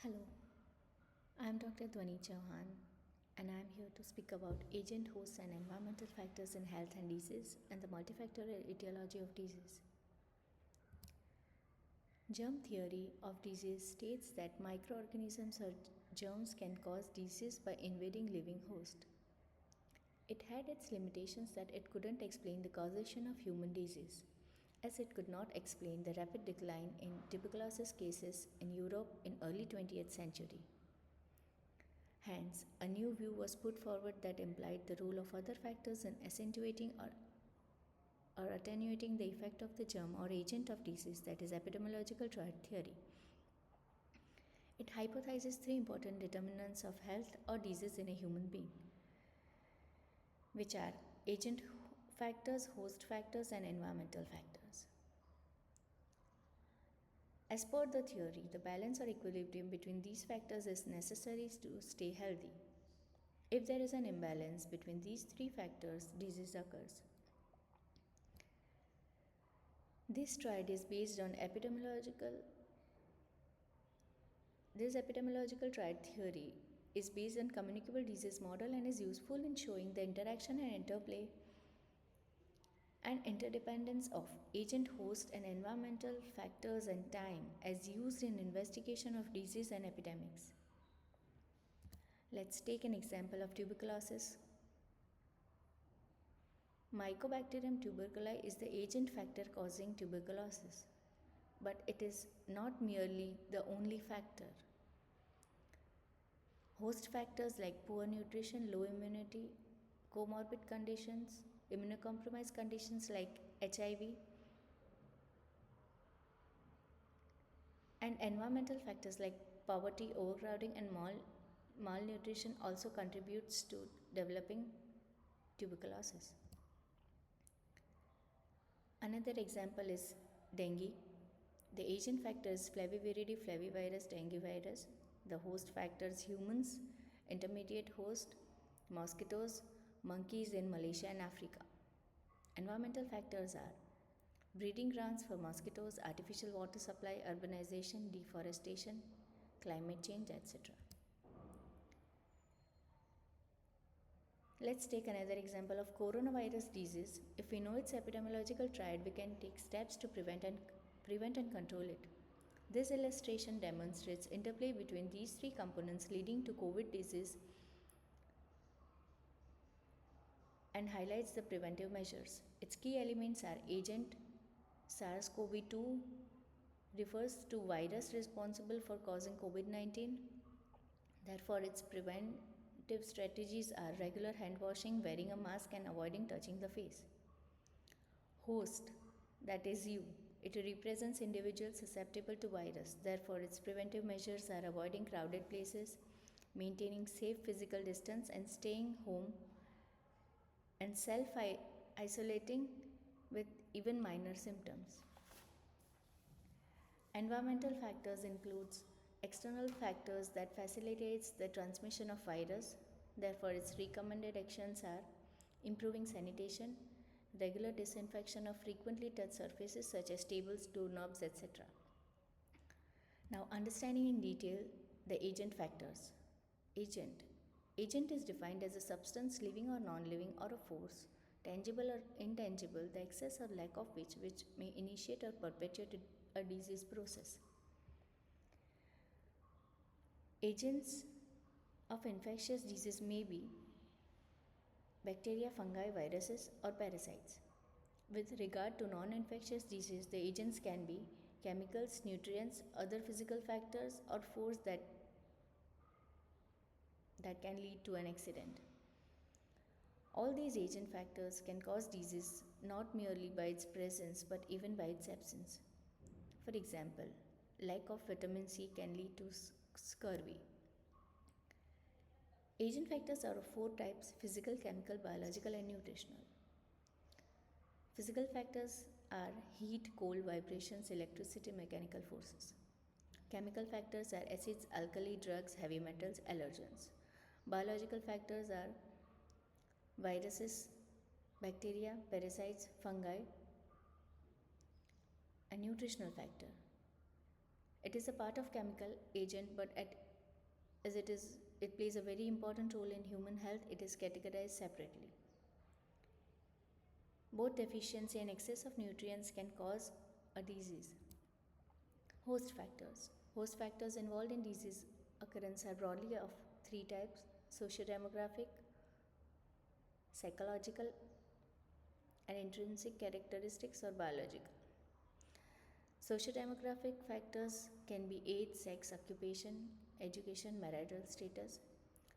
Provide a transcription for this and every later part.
Hello, I am Dr.Dhwani and I am here to speak about agent, hosts, and environmental factors in health and disease and the multifactorial etiology of disease. Germ theory of disease states that microorganisms or germs can cause disease by invading living host. It had its limitations that it couldn't explain the causation of human disease, as it could not explain the rapid decline in tuberculosis cases in Europe in early 20th century. Hence, a new view was put forward that implied the role of other factors in accentuating or attenuating the effect of the germ or agent of disease, that is epidemiological triad theory. It hypothesizes three important determinants of health or disease in a human being, which are agent factors, host factors, and environmental factors. As per the theory, the balance or equilibrium between these factors is necessary to stay healthy. If there is an imbalance between these three factors, disease occurs. This triad is based on This epidemiological triad theory is based on communicable disease model and is useful in showing the interaction and interplay and interdependence of agent, host, and environmental factors and time as used in investigation of disease and epidemics. Let's take an example of tuberculosis. Mycobacterium tuberculi is the agent factor causing tuberculosis, but it is not merely the only factor. Host factors like poor nutrition, low immunity, comorbid conditions, immunocompromised conditions like HIV, and environmental factors like poverty, overcrowding, and malnutrition also contributes to developing tuberculosis. Another example is dengue. The agent factor is Flaviviridae flavivirus dengue virus. The host factors humans, intermediate host, mosquitoes, monkeys in Malaysia and Africa. Environmental factors are breeding grounds for mosquitoes, artificial water supply, urbanization, deforestation, climate change, etc. Let's take another example of coronavirus disease. If we know its epidemiological triad, we can take steps to prevent and control it. This illustration demonstrates interplay between these three components leading to COVID disease and highlights the preventive measures. Its key elements are agent. SARS-CoV-2 refers to virus responsible for causing COVID-19. Therefore, its preventive strategies are regular hand washing, wearing a mask, and avoiding touching the face. Host, that is you. It represents individuals susceptible to virus. Therefore, its preventive measures are avoiding crowded places, maintaining safe physical distance, and staying home and self-isolating with even minor symptoms. Environmental factors includes external factors that facilitates the transmission of virus. Therefore, its recommended actions are improving sanitation, regular disinfection of frequently touched surfaces such as tables, doorknobs, etc. Now, understanding in detail the agent factors. Agent is defined as a substance, living or non-living, or a force, tangible or intangible, the excess or lack of which may initiate or perpetuate a disease process. Agents of infectious disease may be bacteria, fungi, viruses, or parasites. With regard to non-infectious disease, the agents can be chemicals, nutrients, other physical factors, or force that can lead to an accident. All these agent factors can cause disease not merely by its presence but even by its absence. For example, lack of vitamin C can lead to scurvy. Agent factors are of four types: physical, chemical, biological, and nutritional. Physical factors are heat, cold, vibrations, electricity, mechanical forces. Chemical factors are acids, alkali, drugs, heavy metals, allergens. Biological factors are viruses, bacteria, parasites, fungi. A nutritional factor. It is a part of chemical agent, but as it plays a very important role in human health, it is categorized separately. Both deficiency and excess of nutrients can cause a disease. Host factors. Host factors involved in disease occurrence are broadly of three types: socio-demographic, psychological, and intrinsic characteristics or biological. Socio-demographic factors can be age, sex, occupation, education, marital status.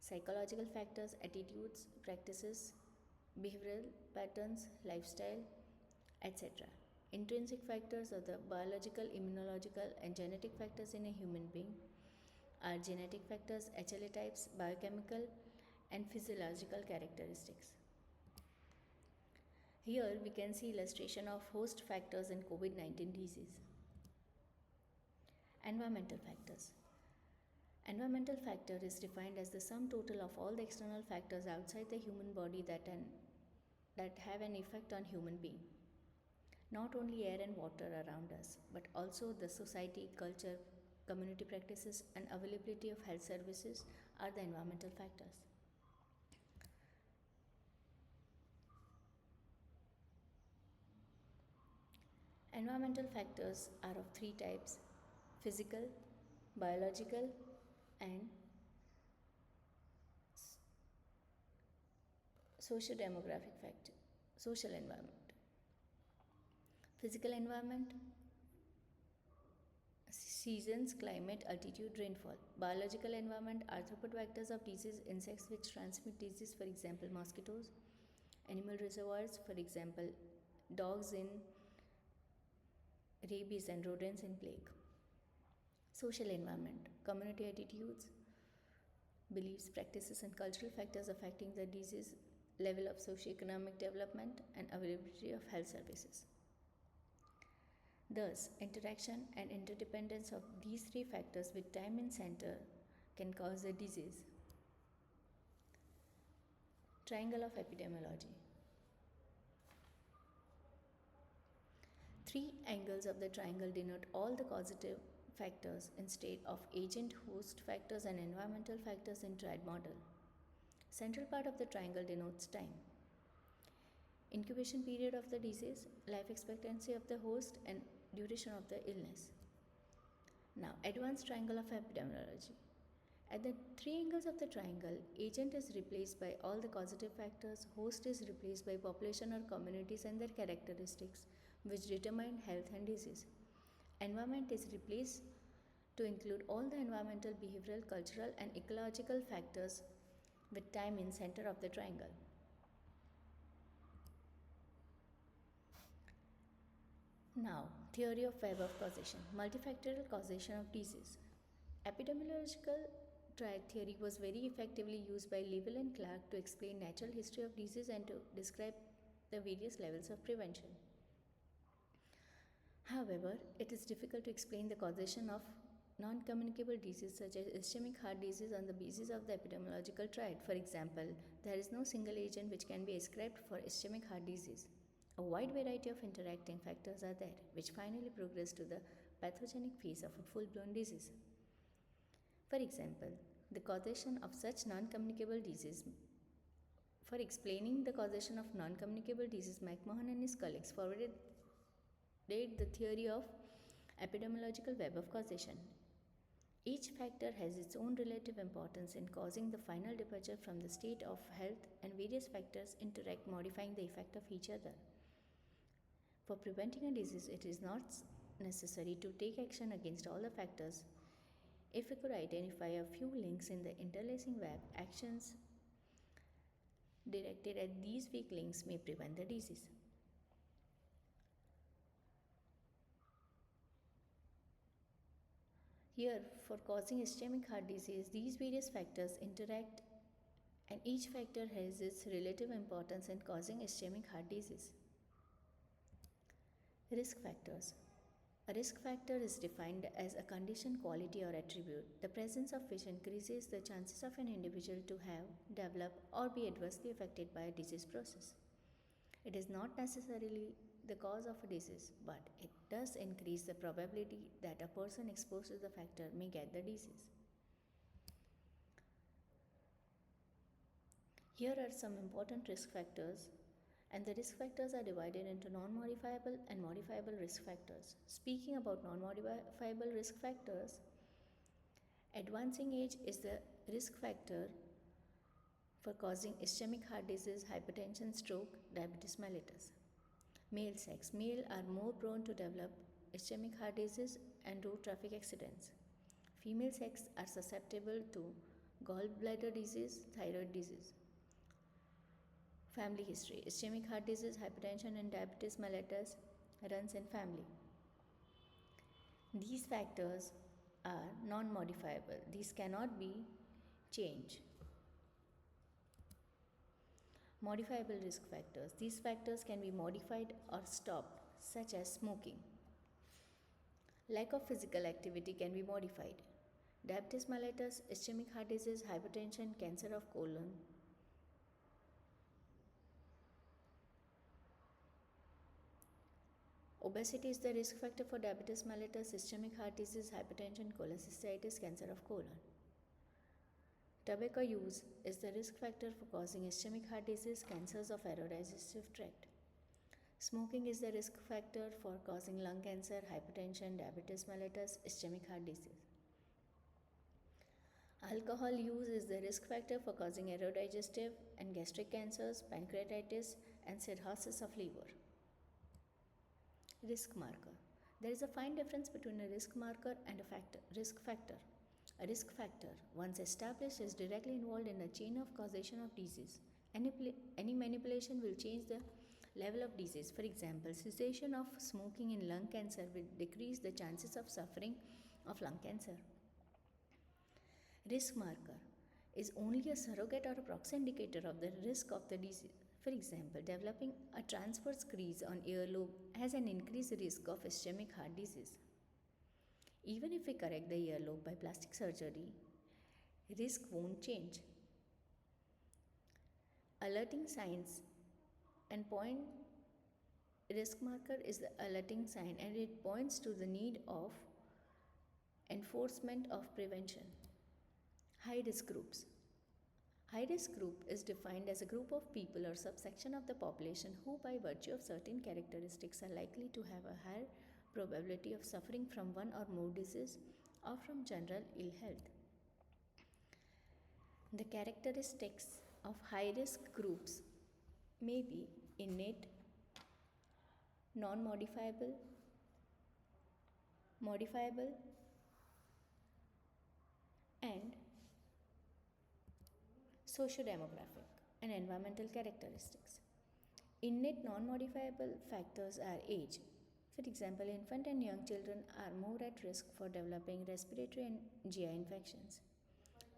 Psychological factors, attitudes, practices, behavioral patterns, lifestyle, etc. Intrinsic factors are the biological, immunological, and genetic factors in a human being are genetic factors, HLA types, biochemical, and physiological characteristics. Here we can see illustration of host factors in COVID-19 disease. Environmental factors. Environmental factor is defined as the sum total of all the external factors outside the human body that have an effect on human being. Not only air and water around us, but also the society, culture, community practices, and availability of health services are the environmental factors. Environmental factors are of three types: physical, biological, and socio-demographic factor, social environment. Physical environment: seasons, climate, altitude, rainfall. Biological environment: arthropod vectors of disease, insects which transmit disease, for example mosquitoes. Animal reservoirs, for example dogs in rabies and rodents in plague. Social environment: community attitudes, beliefs, practices, and cultural factors affecting the disease, level of socioeconomic development, and availability of health services. Thus, interaction and interdependence of these three factors with time in center can cause a disease. Triangle of epidemiology. Three angles of the triangle denote all the causative factors instead of agent, host factors, and environmental factors in triad model. Central part of the triangle denotes time. Incubation period of the disease, life expectancy of the host, and duration of the illness. Now, advanced triangle of epidemiology. At the three angles of the triangle, agent is replaced by all the causative factors, host is replaced by population or communities and their characteristics, which determine health and disease. Environment is replaced to include all the environmental, behavioral, cultural, and ecological factors with time in center of the triangle. Now, theory of web of causation, multifactorial causation of disease. Epidemiological triad theory was very effectively used by Levell and Clark to explain natural history of disease and to describe the various levels of prevention. However, it is difficult to explain the causation of non-communicable diseases such as ischemic heart disease on the basis of the epidemiological triad. For example, there is no single agent which can be ascribed for ischemic heart disease. A wide variety of interacting factors are there, which finally progress to the pathogenic phase of a full-blown disease. For example, the causation of such non-communicable disease. For explaining the causation of non-communicable disease, McMahon and his colleagues forwarded the theory of epidemiological web of causation. Each factor has its own relative importance in causing the final departure from the state of health, and various factors interact, modifying the effect of each other. For preventing a disease, it is not necessary to take action against all the factors. If we could identify a few links in the interlacing web, actions directed at these weak links may prevent the disease. Here, for causing ischemic heart disease, these various factors interact and each factor has its relative importance in causing ischemic heart disease. Risk factors. A risk factor is defined as a condition, quality, or attribute, the presence of which increases the chances of an individual to have, develop, or be adversely affected by a disease process. It is not necessarily the cause of a disease, but it does increase the probability that a person exposed to the factor may get the disease. Here are some important risk factors, and the risk factors are divided into non modifiable and modifiable risk factors. Speaking about non modifiable risk factors, advancing age is the risk factor for causing ischemic heart disease, hypertension, stroke, diabetes mellitus. Male sex. Male are more prone to develop ischemic heart disease and road traffic accidents. Female sex are susceptible to gallbladder disease, thyroid disease. Family history. Ischemic heart disease, hypertension and diabetes mellitus runs in family. These factors are non-modifiable. These cannot be changed. Modifiable risk factors. These factors can be modified or stopped, such as smoking. Lack of physical activity can be modified. Diabetes mellitus, ischemic heart disease, hypertension, cancer of colon. Obesity is the risk factor for diabetes mellitus, ischemic heart disease, hypertension, cholecystitis, cancer of colon. Tobacco use is the risk factor for causing ischemic heart disease, cancers of aerodigestive tract. Smoking is the risk factor for causing lung cancer, hypertension, diabetes mellitus, ischemic heart disease. Alcohol use is the risk factor for causing aerodigestive and gastric cancers, pancreatitis, and cirrhosis of liver. Risk marker. There is a fine difference between a risk marker and a risk factor. A risk factor, once established, is directly involved in a chain of causation of disease. Any manipulation will change the level of disease. For example, cessation of smoking in lung cancer will decrease the chances of suffering of lung cancer. Risk marker is only a surrogate or a proxy indicator of the risk of the disease. For example, developing a transverse crease on earlobe has an increased risk of ischemic heart disease. Even if we correct the earlobe by plastic surgery, risk won't change. Alerting signs and point. Risk marker is the alerting sign and it points to the need of enforcement of prevention. High risk groups. High risk group is defined as a group of people or subsection of the population who, by virtue of certain characteristics, are likely to have a higher probability of suffering from one or more disease or from general ill health. The characteristics of high risk groups may be innate, non-modifiable, modifiable, and socio-demographic and environmental characteristics. Innate non-modifiable factors are age. For example, infant and young children are more at risk for developing respiratory and GI infections.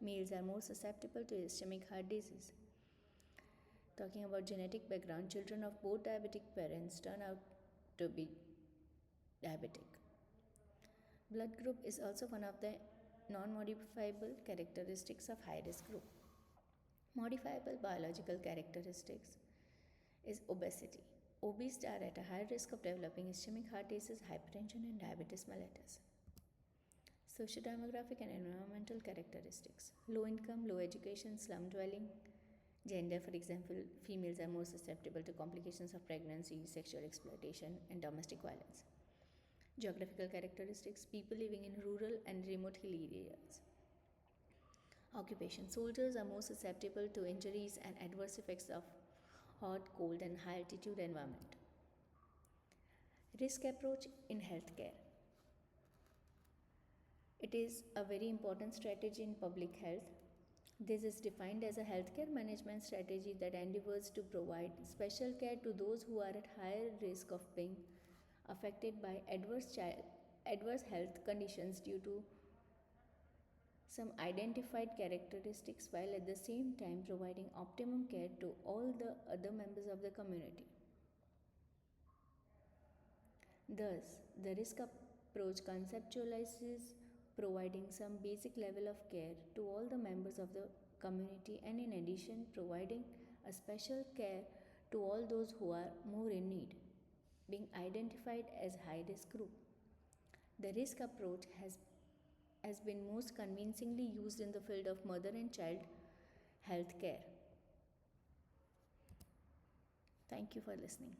Males are more susceptible to ischemic heart disease. Talking about genetic background, children of both diabetic parents turn out to be diabetic. Blood group is also one of the non-modifiable characteristics of high-risk group. Modifiable biological characteristics is obesity. Obese are at a higher risk of developing ischemic heart disease, hypertension, and diabetes mellitus. Socio-demographic and environmental characteristics. Low income, low education, slum dwelling. Gender, for example, females are more susceptible to complications of pregnancy, sexual exploitation, and domestic violence. Geographical characteristics. People living in rural and remote hill areas. Occupation. Soldiers are more susceptible to injuries and adverse effects of hot, cold, and high altitude environment. Risk approach in healthcare. It is a very important strategy in public health. This is defined as a healthcare management strategy that endeavors to provide special care to those who are at higher risk of being affected by adverse health conditions due to some identified characteristics, while at the same time providing optimum care to all the other members of the community. Thus, the risk approach conceptualizes providing some basic level of care to all the members of the community and in addition providing a special care to all those who are more in need. being identified as high risk group. The risk approach has been most convincingly used in the field of mother and child health care. Thank you for listening.